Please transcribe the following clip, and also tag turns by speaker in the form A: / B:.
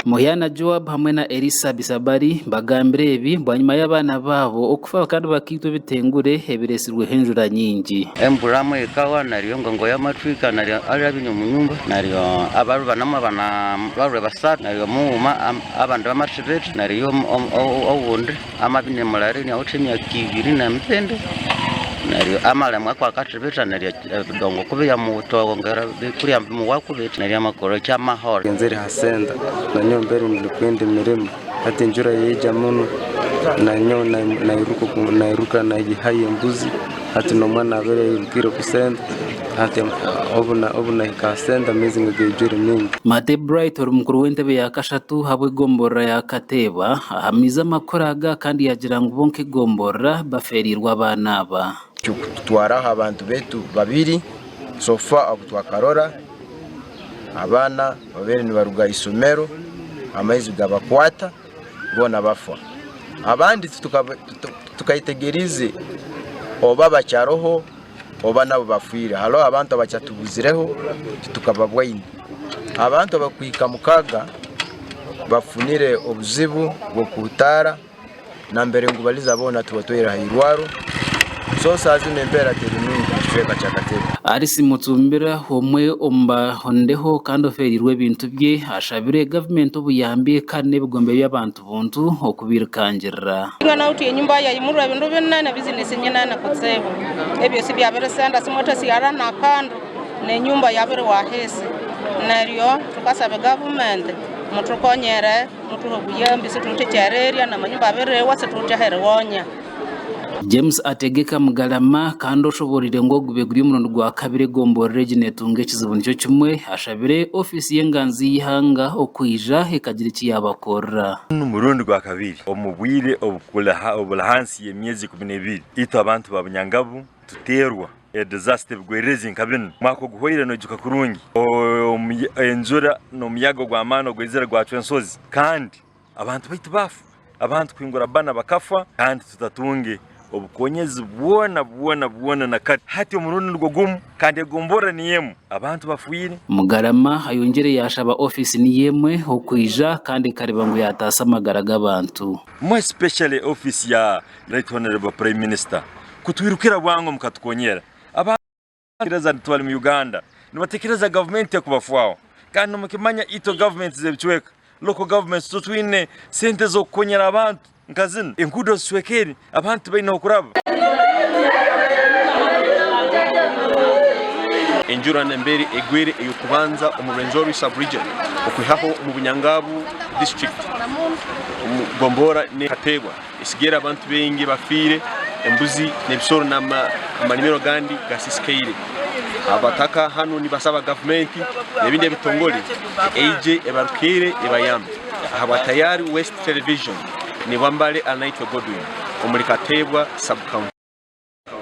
A: Muhyana Joab hamwe na Elisa Bisabari bagambire ebi bwanyuma y'abana babo okufa kandi bakitwa bitengure ebiresirwe henjura nyingi.
B: Emburamu ikawa nariyo ngo y'amatwika nariyo arabinyo mu nyumba nariyo abaru banama bana barwe basat nariyo muuma abandi bamashibet nariyo owundi amabine mulari ni awutemya kibiri na mpende nariyo amala mwakwa katibeta nariyo dongo kubiya mu tongera kuri ambu wakubeta nariyo makoro cy'amahoro
C: ngenzeri hasenda nanyo mbere ndikwende mirimo ati njura yeja muno nanyo nairuka nayihaye mbuzi ati no mwana abere yirukire kusenda ati obuna ikasenda mezi ngejure mingi.
A: Mate Bright mukuru w'entebe ya kashatu habwe gombora ya Kateba ahamiza makoraga kandi yagira ngo bonke gombora baferirwa abana ba
D: twara abantu betu babiri sofa abutwakarora abana babere ni baruga isomero amaizi gabakwata bona bafa abandi tukayitegerize oba bacyaroho oba nabo bafire halo abantu abacyatubuzireho tukababwayini abantu bakwika mukaga bafunire obuzibu bwo kutara na mbere ngo baliza bona tubatwera hirwaro so sazi nembera terimingi tweka cyakatebe
A: Arisi Mutumbira homwe omba hondeho kandi oferirwe bintu bye ashabire government obuyambiye kane bigombe by'abantu buntu okubirikangirira
E: ngana uti nyumba ya imurwa bintu binana business nyenana kutsebo ebyo si byabere sanda simota siara nakando ne nyumba yabere wahese naryo tukasaba government mutukonyere mutuhobuyambi situtechereria na manyumba abere wase tuteherewonya.
A: James Ategeka Mugalama kandi oshoborire ngo gube guri murundo gwa kabire gombora regine tunge kizibu nicyo kimwe ashabire ofisi y'enganzi y'ihanga okwija ekagira iki yabakora
F: murundo gwa kabiri omubwire obulahansi y'emyezi 12 ito abantu babunyangabu tuterwa disaster bwerezi nkabin mako guhoyire no juka kurungi enjura no muyago gwa mano gwezera gwa twensozi kandi abantu baitu bafu abantu kwingura bana bakafa kandi tutatunge obukonyezi buona na kati hati omurundi rwogumu kandi gombora niyemu abantu bafuire.
A: Mugarama ayongere yashaba office niyemwe okwija kandi kareba ngo yatasa amagara g'abantu
F: mo especially office ya Right Honorable Prime Minister kutwirukira bwango mukatukonyera abantu kiraza twali mu Uganda nibatekereza government yakubafwao kandi mukimanya ito government zebchweka local governments tutwine sente zo konyera abantu nkazin enkudo swekeri abantu baina okuraba
G: enjura nemberi egwere eyokubanza omurenzori sub-region okwihaho mu Bunyangabu district Gombora ne Katebwa isigera abantu bengi bafire embuzi nebisoro n'amanimero gandi gasisikeire abataka hano ni basaba government nebinde bitongole eje ebarukire ebayambe abatayari West Television ni wambale anaitwa Godwin omuri Katebwa sub county.